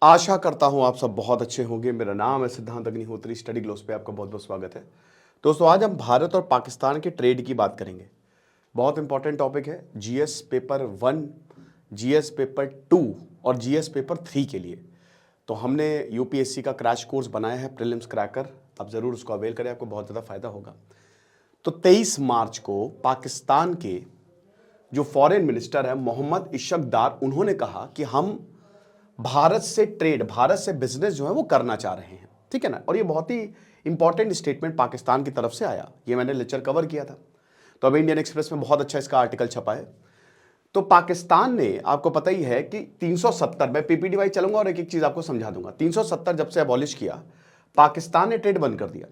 आशा करता हूं आप सब बहुत अच्छे होंगे। मेरा नाम है सिद्धांत अग्निहोत्री। स्टडी ग्लोस पे आपका बहुत बहुत स्वागत है। दोस्तों, आज हम भारत और पाकिस्तान के ट्रेड की बात करेंगे। बहुत इंपॉर्टेंट टॉपिक है जीएस पेपर 1, जीएस पेपर 2 और जीएस पेपर 3 के लिए। तो हमने यूपीएससी का क्रैश कोर्स बनाया है, प्रीलिम्स क्रैकर। आप ज़रूर उसको अवेल करें, आपको बहुत ज़्यादा फायदा होगा। तो 23 मार्च को पाकिस्तान के जो फॉरेन मिनिस्टर है मोहम्मद इशक डार, उन्होंने कहा कि हम भारत से ट्रेड, भारत से बिजनेस जो है वो करना चाह रहे हैं। ठीक है ना। और ये बहुत ही इंपॉर्टेंट स्टेटमेंट पाकिस्तान की तरफ से आया। ये मैंने लेक्चर कवर किया था, तो अभी इंडियन एक्सप्रेस में बहुत अच्छा इसका आर्टिकल छपा है। तो पाकिस्तान ने, आपको पता ही है कि 370, मैं पीपीटी वाइज चलूंगा और एक एक चीज आपको समझा दूंगा। 370 जब से अबॉलिश किया, पाकिस्तान ने ट्रेड बंद कर दिया।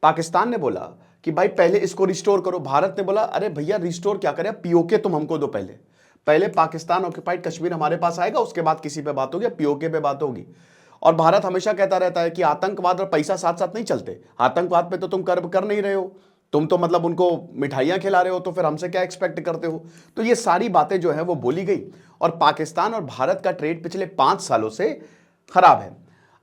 पाकिस्तान ने बोला कि भाई पहले इसको रिस्टोर करो। भारत ने बोला अरे भैया रिस्टोर क्या करें, पीओके तुम हमको दो। पहले पाकिस्तान ऑक्युपाइड कश्मीर हमारे पास आएगा, उसके बाद किसी पे बात होगी, पीओके पे बात होगी। और भारत हमेशा कहता रहता है कि आतंकवाद और पैसा साथ साथ नहीं चलते। आतंकवाद पे तो तुम कर नहीं रहे हो, तुम तो मतलब उनको मिठाइयां खिला रहे हो, तो फिर हमसे क्या एक्सपेक्ट करते हो। तो ये सारी बातें जो है वो बोली गई। और पाकिस्तान और भारत का ट्रेड पिछले 5 सालों से खराब है।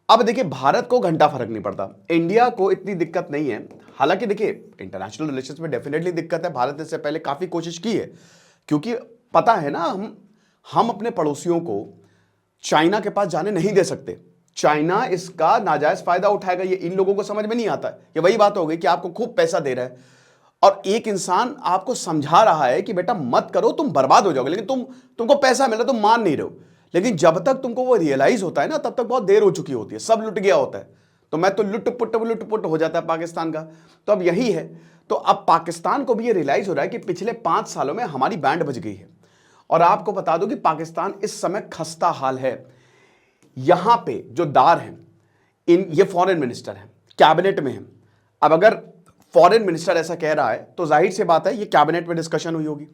अब देखिए, भारत को घंटा फर्क नहीं पड़ता, इंडिया को इतनी दिक्कत नहीं है। हालांकि देखिए, इंटरनेशनल रिलेशंस में डेफिनेटली दिक्कत है। भारत ने इससे पहले काफी कोशिश की है, क्योंकि पता है ना, हम अपने पड़ोसियों को चाइना के पास जाने नहीं दे सकते। चाइना इसका नाजायज फायदा उठाएगा, ये इन लोगों को समझ में नहीं आता। ये वही बात हो गई कि आपको खूब पैसा दे रहा है और एक इंसान आपको समझा रहा है कि बेटा मत करो, तुम बर्बाद हो जाओगे, लेकिन तुमको पैसा मिल रहा है, तुम मान नहीं रहे हो। लेकिन जब तक तुमको वो रियलाइज होता है ना, तब तक बहुत देर हो चुकी होती है, सब लुट गया होता है। तो मैं तो लुट पुट हो जाता है पाकिस्तान का। तो अब यही है। तो अब पाकिस्तान को भी ये रियलाइज हो रहा है कि पिछले 5 सालों में हमारी बैंड बज गई है। और आपको बता दूं कि पाकिस्तान इस समय खस्ता हाल है। यहां पे जो दार हैं, ये फॉरेन मिनिस्टर हैं, कैबिनेट में हैं। अब अगर फॉरेन मिनिस्टर ऐसा कह रहा है तो जाहिर सी बात है ये कैबिनेट में डिस्कशन हुई होगी।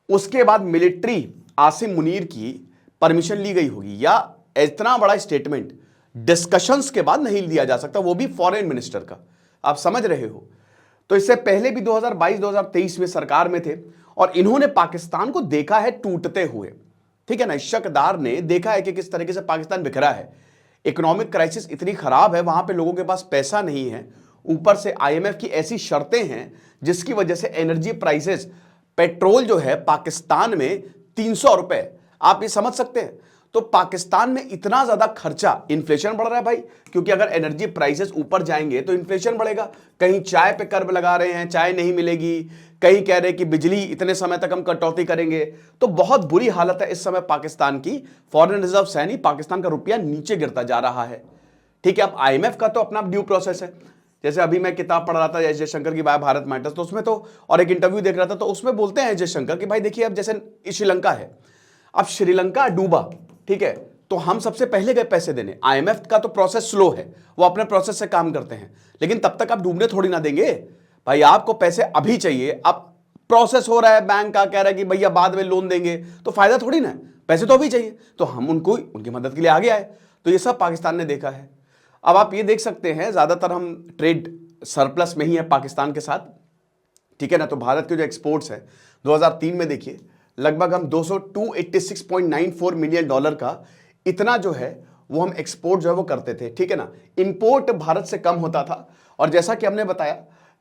उसके बाद मिलिट्री आसिम मुनीर की परमिशन ली गई होगी, या इतना बड़ा स्टेटमेंट डिस्कशंस के बाद नहीं दिया जा सकता, वो भी फॉरेन मिनिस्टर का। आप समझ रहे हो। तो इससे पहले भी 2022-2023 में सरकार में थे और इन्होंने पाकिस्तान को देखा है टूटते हुए। ठीक है ना। इशकदार ने देखा है कि किस तरीके से पाकिस्तान बिखरा है। इकोनॉमिक क्राइसिस इतनी खराब है, वहां पे लोगों के पास पैसा नहीं है, ऊपर से आईएमएफ की ऐसी शर्तें हैं जिसकी वजह से एनर्जी प्राइसेस, पेट्रोल जो है पाकिस्तान में 300 रुपए, आप ये समझ सकते हैं। तो पाकिस्तान में इतना ज्यादा खर्चा, इन्फ्लेशन बढ़ रहा है भाई, क्योंकि अगर एनर्जी प्राइसेस ऊपर जाएंगे तो इन्फ्लेशन बढ़ेगा। कहीं चाय पे कर लगा रहे हैं, चाय नहीं मिलेगी, कहीं कह रहे हैं कि बिजली इतने समय तक हम कटौती करेंगे। तो बहुत बुरी हालत है इस समय पाकिस्तान की। फॉरेन रिजर्व है नहीं, पाकिस्तान का रुपया नीचे गिरता जा रहा है। ठीक है। अब आईएमएफ का तो अपना ड्यू प्रोसेस है। जैसे अभी मैं किताब पढ़ रहा था एस जयशंकर की, बाय भारत मैटर्स, तो उसमें तो, और एक इंटरव्यू देख रहा था, तो उसमें बोलते हैं जयशंकर कि भाई देखिए, अब जैसे श्रीलंका है, अब श्रीलंका डूबा, ठीक है, तो हम सबसे पहले गए पैसे देने। आईएमएफ का तो प्रोसेस स्लो है, वो अपने प्रोसेस से काम करते हैं, लेकिन तब तक आप डूबने थोड़ी ना देंगे भाई। आपको पैसे अभी चाहिए, अब प्रोसेस हो रहा है, बैंक का कह रहा है कि भैया बाद में लोन देंगे, तो फायदा थोड़ी ना है, पैसे तो अभी चाहिए। तो हम उनको उनकी मदद के लिए आगे आए। तो ये सब पाकिस्तान ने देखा है। अब आप ये देख सकते हैं, ज्यादातर हम ट्रेड सरप्लस में ही है पाकिस्तान के साथ। ठीक है ना। तो भारत के जो एक्सपोर्ट्स है 2003 में देखिए, लगभग हम 286.94 मिलियन डॉलर का इतना जो है वो हम एक्सपोर्ट जो है वो करते थे। ठीक है ना। इंपोर्ट भारत से कम होता था। और जैसा कि हमने बताया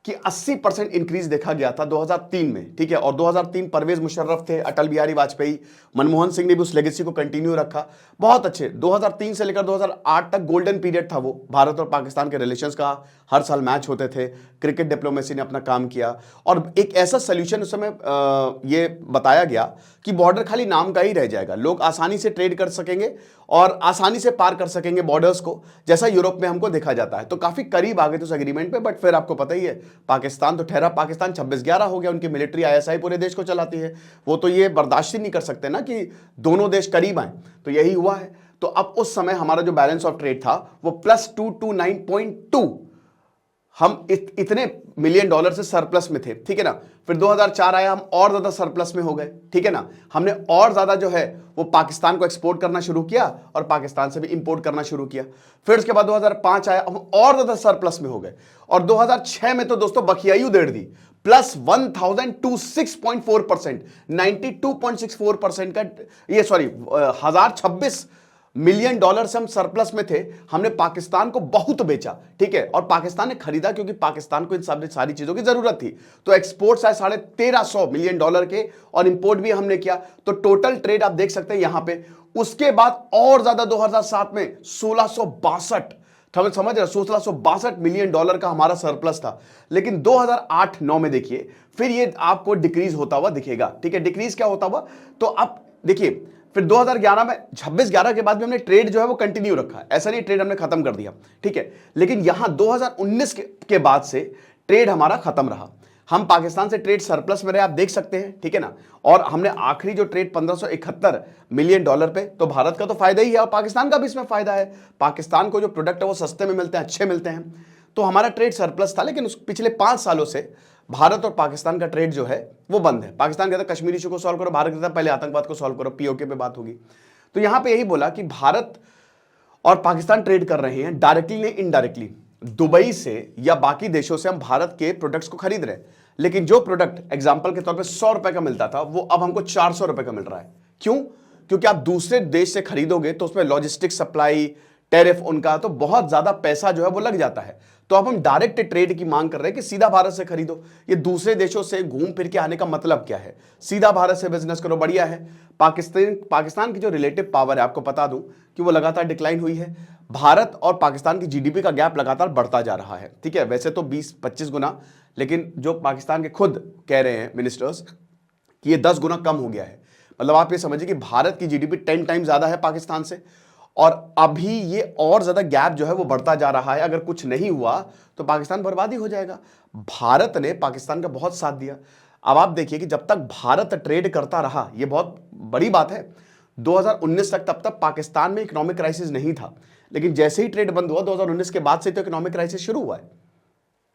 कि 80% इंक्रीज देखा गया था 2003 में। ठीक है। और 2003 परवेज मुशर्रफ थे, अटल बिहारी वाजपेयी, मनमोहन सिंह ने भी उस लेगेसी को कंटिन्यू रखा। बहुत अच्छे 2003 से लेकर 2008 तक गोल्डन पीरियड था वो भारत और पाकिस्तान के रिलेशंस का। हर साल मैच होते थे, क्रिकेट डिप्लोमेसी ने अपना काम किया। और एक ऐसा सोल्यूशन उस समय ये बताया गया कि बॉर्डर खाली नाम का ही रह जाएगा, लोग आसानी से ट्रेड कर सकेंगे और आसानी से पार कर सकेंगे बॉर्डर्स को, जैसा यूरोप में हमको देखा जाता है। तो काफी करीब आ गए थे उस एग्रीमेंट पे। बट फिर आपको पता ही है, पाकिस्तान तो ठहरा पाकिस्तान 26/11 हो गया। उनकी मिलिट्री आईएसआई पूरे देश को चलाती है, वो तो ये बर्दाश्त ही नहीं कर सकते ना कि दोनों देश करीब आए। तो यही हुआ है। तो अब उस समय हमारा जो बैलेंस ऑफ ट्रेड था वो +229.2, हम इतने मिलियन डॉलर से सरप्लस में थे। ठीक है ना। फिर 2004 आया, हम और ज्यादा सरप्लस में हो गए। ठीक है ना। हमने और ज्यादा जो है वो पाकिस्तान को एक्सपोर्ट करना शुरू किया और पाकिस्तान से भी इंपोर्ट करना शुरू किया। फिर उसके बाद 2005 आया, हम और ज्यादा सरप्लस में हो गए। और 2006 में तो दोस्तों बखियाई उधेड़ दी, +1026.4%, 92.64% का, ये सॉरी 1026 मिलियन डॉलर से हम सरप्लस में थे, हमने पाकिस्तान को बहुत बेचा, ठीक है, और पाकिस्तान ने खरीदा क्योंकि पाकिस्तान को इन सारी चीजों की जरूरत थी। तो एक्सपोर्ट्स आए 1350 मिलियन डॉलर के और इंपोर्ट भी हमने किया। तो टोटल ट्रेड आप देख सकते हैं यहां पे। उसके बाद और ज्यादा 2007 में 1662, समझ रहे, 1662 मिलियन डॉलर का हमारा सरप्लस था। लेकिन 2008-9 में देखिए फिर ये आपको डिक्रीज होता हुआ दिखेगा, ठीक है। डिक्रीज क्या होता हुआ, तो अब देखिए फिर 2011 में 26-11 के बाद भी हमने ट्रेड जो है वो कंटिन्यू रखा, ऐसा नहीं ट्रेड हमने खत्म कर दिया, ठीक है। लेकिन यहां 2019 के बाद से ट्रेड हमारा खत्म रहा। हम पाकिस्तान से ट्रेड सरप्लस में रहे, आप देख सकते हैं, ठीक है ना। और हमने आखिरी जो ट्रेड 1571 मिलियन डॉलर पे, तो भारत का तो फायदा ही है और पाकिस्तान का भी इसमें फायदा है। पाकिस्तान को जो प्रोडक्ट है वो सस्ते में मिलते हैं, अच्छे मिलते हैं, तो हमारा ट्रेड सरप्लस था। लेकिन उस पिछले 5 सालों से भारत और पाकिस्तान का ट्रेड जो है वो बंद है। पाकिस्तान कहता है कश्मीर इशू को सॉल्व करो, भारत कहता है पहले आतंकवाद को सॉल्व करो, पीओके पे बात होगी। तो यहां पे यही बोला कि भारत और पाकिस्तान ट्रेड कर रहे हैं डायरेक्टली नहीं इनडायरेक्टली, दुबई से या बाकी देशों से हम भारत के प्रोडक्ट्स को खरीद रहे हैं। लेकिन जो प्रोडक्ट एग्जांपल के तौर पे 100 रुपए का मिलता था वो अब हमको 400 रुपए का मिल रहा है। क्यों? क्योंकि आप दूसरे देश से खरीदोगे तो उसमें लॉजिस्टिक, सप्लाई, टैरिफ उनका, तो बहुत ज्यादा पैसा जो है वो लग जाता है। तो अब हम डायरेक्ट ट्रेड की मांग कर रहे हैं कि सीधा भारत से खरीदो। ये दूसरे देशों से घूम फिर के आने का मतलब क्या है? सीधा भारत से बिजनेस करो, बढ़िया है। पाकिस्तान की जो रिलेटिव पावर है, आपको बता दूं कि वो लगातार डिक्लाइन हुई है। भारत और पाकिस्तान की जीडीपी का गैप लगातार बढ़ता जा रहा है, ठीक है। वैसे तो 20-25 गुना, लेकिन जो पाकिस्तान के खुद कह रहे हैं मिनिस्टर्स कि ये 10 गुना कम हो गया है। मतलब आप ये समझिए कि भारत की जीडीपी 10 टाइम ज्यादा है पाकिस्तान से, और अभी ये और ज्यादा गैप जो है वो बढ़ता जा रहा है। अगर कुछ नहीं हुआ तो पाकिस्तान बर्बादी हो जाएगा। भारत ने पाकिस्तान का बहुत साथ दिया। अब आप देखिए कि जब तक भारत ट्रेड करता रहा, ये बहुत बड़ी बात है, 2019 तक, तब तक पाकिस्तान में इकोनॉमिक क्राइसिस नहीं था। लेकिन जैसे ही ट्रेड बंद हुआ 2019 के बाद से तो इकोनॉमिक क्राइसिस शुरू हुआ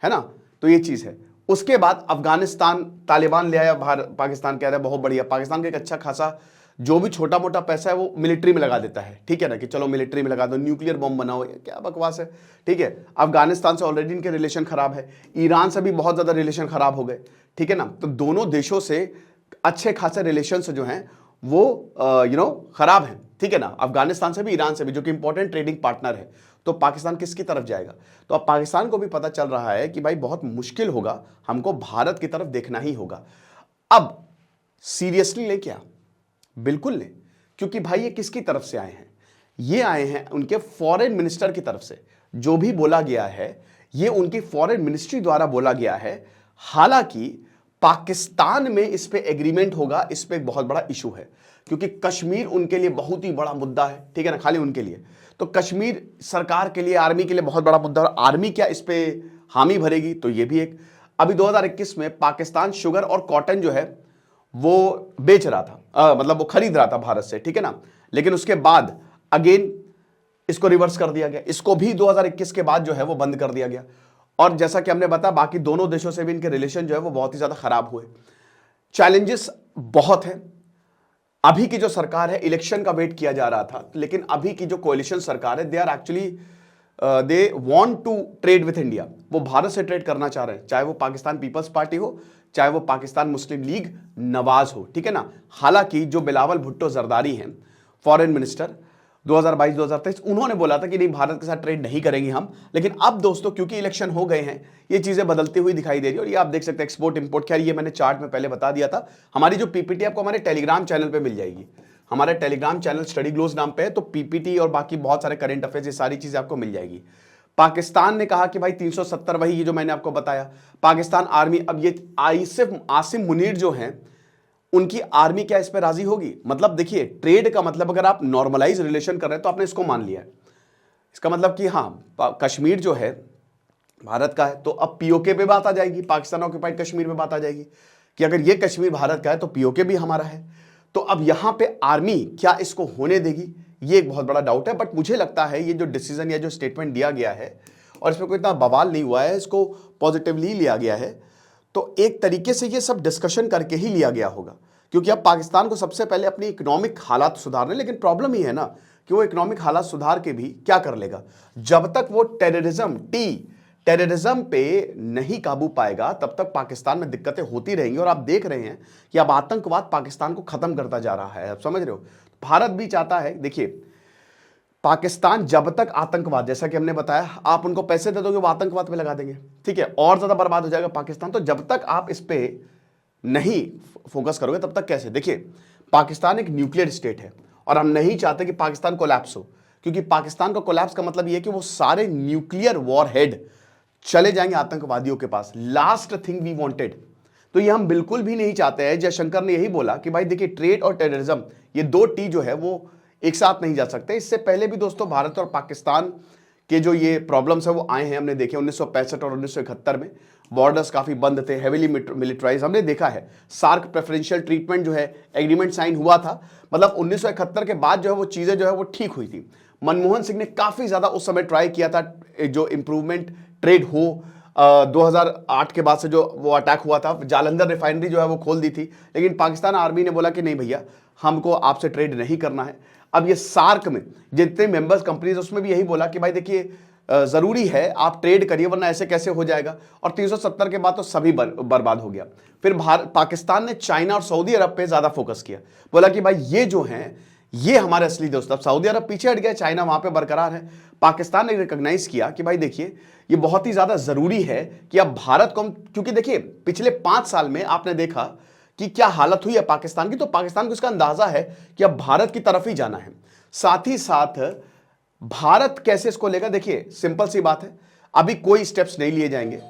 है ना। तो ये चीज है। उसके बाद अफगानिस्तान, तालिबान ले आया, पाकिस्तान कह रहा है बहुत बढ़िया। पाकिस्तान का एक अच्छा खासा जो भी छोटा मोटा पैसा है वो मिलिट्री में लगा देता है, ठीक है ना, कि चलो मिलिट्री में लगा दो, न्यूक्लियर बॉम्ब बनाओ, क्या बकवास है, ठीक है। अफगानिस्तान से ऑलरेडी इनके रिलेशन खराब है, ईरान से भी बहुत ज्यादा रिलेशन खराब हो गए, ठीक है ना। तो दोनों देशों से अच्छे खासे रिलेशन जो हैं वो खराब हैं, ठीक है ना। अफगानिस्तान से भी, ईरान से भी, जो कि इंपॉर्टेंट ट्रेडिंग पार्टनर है। तो पाकिस्तान किसकी तरफ जाएगा? तो अब पाकिस्तान को भी पता चल रहा है कि भाई बहुत मुश्किल होगा, हमको भारत की तरफ देखना ही होगा। अब सीरियसली ले क्या? बिल्कुल ले, क्योंकि भाई ये किसकी तरफ से आए हैं? ये आए हैं उनके फॉरेन मिनिस्टर की तरफ से। जो भी बोला गया है ये उनकी फॉरेन मिनिस्ट्री द्वारा बोला गया है। हालांकि पाकिस्तान में इस पे एग्रीमेंट होगा, इस पे एक बहुत बड़ा इशू है, क्योंकि कश्मीर उनके लिए बहुत ही बड़ा मुद्दा है, ठीक है ना, खाली उनके लिए। तो कश्मीर सरकार के लिए, आर्मी के लिए बहुत बड़ा मुद्दा, और आर्मी क्या इस पे हामी भरेगी? तो ये भी एक। अभी 2021 में पाकिस्तान शुगर और कॉटन जो है वो बेच रहा था, मतलब वो खरीद रहा था भारत से, ठीक है ना। लेकिन उसके बाद अगेन इसको रिवर्स कर दिया गया, इसको भी 2021 के बाद जो है वो बंद कर दिया गया। और जैसा कि हमने बताया, बाकी दोनों देशों से भी इनके रिलेशन जो है वो बहुत ही ज्यादा खराब हुए। चैलेंजेस बहुत है। अभी की जो सरकार है, इलेक्शन का वेट किया जा रहा था, लेकिन अभी की जो कोalition सरकार है, they are actually they want to trade with India. वो भारत से ट्रेड करना चाह रहे हैं, चाहे वो पाकिस्तान पीपल्स पार्टी हो, चाहे वो पाकिस्तान मुस्लिम लीग नवाज हो, ठीक है ना। हालांकि जो बिलावल भुट्टो जरदारी हैं, फॉरेन मिनिस्टर 2022-2023, उन्होंने बोला था कि नहीं, भारत के साथ ट्रेड नहीं करेंगे हम। लेकिन अब दोस्तों, क्योंकि इलेक्शन हो गए हैं, ये चीजें बदलती हुई दिखाई दे रही है। और ये आप देख सकते हैं एक्सपोर्ट इंपोर्ट, खैर ये मैंने चार्ट में पहले बता दिया था। हमारी जो पीपीटी आपको हमारे टेलीग्राम चैनल पे मिल जाएगी। हमारे टेलीग्राम चैनल स्टडी ग्लोज नाम पे है, तो पीपीटी और बाकी बहुत सारे करंट अफेयर्स, ये सारी चीजें आपको मिल जाएगी। पाकिस्तान ने कहा कि भाई 370, वही ये जो मैंने आपको बताया। पाकिस्तान आर्मी, अब ये आसिम मुनीर जो हैं, उनकी आर्मी क्या इस पे राजी होगी? मतलब देखिए, ट्रेड का मतलब अगर आप नॉर्मलाइज रिलेशन कर रहे हैं तो आपने इसको मान लिया है। इसका मतलब कि हाँ, कश्मीर जो है भारत का है, तो अब पीओके पे बात आ जाएगी, पाकिस्तान ऑक्यूपाइड कश्मीर में बात आ जाएगी कि अगर ये कश्मीर भारत का है तो पीओके भी हमारा है। तो अब यहां पे आर्मी क्या इसको होने देगी, ये एक बहुत बड़ा डाउट है। बट मुझे लगता है ये जो डिसीजन या जो स्टेटमेंट दिया गया है, और इसमें कोई इतना बवाल नहीं हुआ है, इसको पॉजिटिवली लिया गया है। तो एक तरीके से ये सब डिस्कशन करके ही लिया गया होगा, क्योंकि अब पाकिस्तान को सबसे पहले अपनी इकोनॉमिक हालात सुधारने। लेकिन प्रॉब्लम ही है ना कि वो इकोनॉमिक हालात सुधार के भी क्या कर लेगा? जब तक वो टेररिज्म पे नहीं काबू पाएगा, तब तक पाकिस्तान में दिक्कतें होती रहेंगी। और आप देख रहे हैं कि अब आतंकवाद पाकिस्तान को खत्म करता जा रहा है। आप समझ रहे हो? भारत भी चाहता है, देखिए पाकिस्तान जब तक आतंकवाद, जैसा कि हमने बताया, आप उनको पैसे दे दोगे वो आतंकवाद पे लगा देंगे, ठीक है, और ज्यादा बर्बाद हो जाएगा पाकिस्तान। तो जब तक आप इस पे नहीं फोकस करोगे तब तक कैसे? देखिए, पाकिस्तान एक न्यूक्लियर स्टेट है और हम नहीं चाहते कि पाकिस्तान कोलैप्स हो, क्योंकि पाकिस्तान का कोलैप्स का मतलब यह है कि वो सारे न्यूक्लियर वॉरहेड चले जाएंगे आतंकवादियों के पास। Last thing we wanted. तो ये हम बिल्कुल भी नहीं चाहते हैं। जयशंकर ने यही बोला कि भाई देखिए, ट्रेड और टेररिज्म, ये दो टी जो है वो एक साथ नहीं जा सकते। इससे पहले भी दोस्तों भारत और पाकिस्तान के जो ये प्रॉब्लम्स है वो आए हैं, हमने देखे 1965 और 1971 में। बॉर्डर्स काफी बंद थे, हेविली मिलिटराइज, हमने देखा है। सार्क प्रेफरेंशियल ट्रीटमेंट जो है एग्रीमेंट साइन हुआ था, मतलब 1971 के बाद जो है वो चीजें जो है वो ठीक हुई थी। मनमोहन सिंह ने काफी ज्यादा उस समय ट्राई किया था जो इंप्रूवमेंट ट्रेड हो। 2008 के बाद से जो वो अटैक हुआ था, जालंधर रिफाइनरी जो है वो खोल दी थी, लेकिन पाकिस्तान आर्मी ने बोला कि नहीं भैया, हमको आपसे ट्रेड नहीं करना है। अब ये सार्क में जितने मेंबर्स कंपनीज, उसमें भी यही बोला कि भाई देखिए, जरूरी है आप ट्रेड करिए, वरना ऐसे कैसे हो जाएगा। और 370 के बाद तो सभी बर्बाद हो गया। फिर पाकिस्तान ने चाइना और सऊदी अरब पे ज्यादा फोकस किया, बोला कि भाई ये जो हैं ये हमारे असली दोस्त। अब सऊदी अरब पीछे हट गया, चाइना वहां पे बरकरार है। पाकिस्तान ने रिकॉग्नाइज किया कि भाई देखिए, ये बहुत ही ज्यादा जरूरी है कि अब भारत को, क्योंकि देखिए पिछले 5 साल में आपने देखा कि क्या हालत हुई है पाकिस्तान की, तो पाकिस्तान को इसका अंदाजा है कि अब भारत की तरफ ही जाना है। साथ ही साथ भारत कैसे इसको लेगा, देखिए सिंपल सी बात है, अभी कोई स्टेप्स नहीं लिए जाएंगे,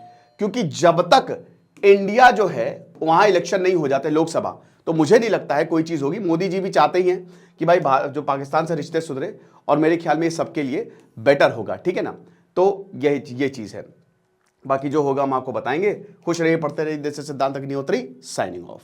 क्योंकि जब तक इंडिया जो है वहां इलेक्शन नहीं हो जाते लोकसभा, तो मुझे नहीं लगता है कोई चीज होगी। मोदी जी भी चाहते ही हैं कि भाई जो पाकिस्तान से रिश्ते सुधरे, और मेरे ख्याल में ये सबके लिए बेटर होगा, ठीक है ना। तो ये चीज है, बाकी जो होगा हम आपको बताएंगे। खुश रहिए, पढ़ते रहिए। दिस इज सिद्धांत अग्निहोत्री, साइनिंग ऑफ।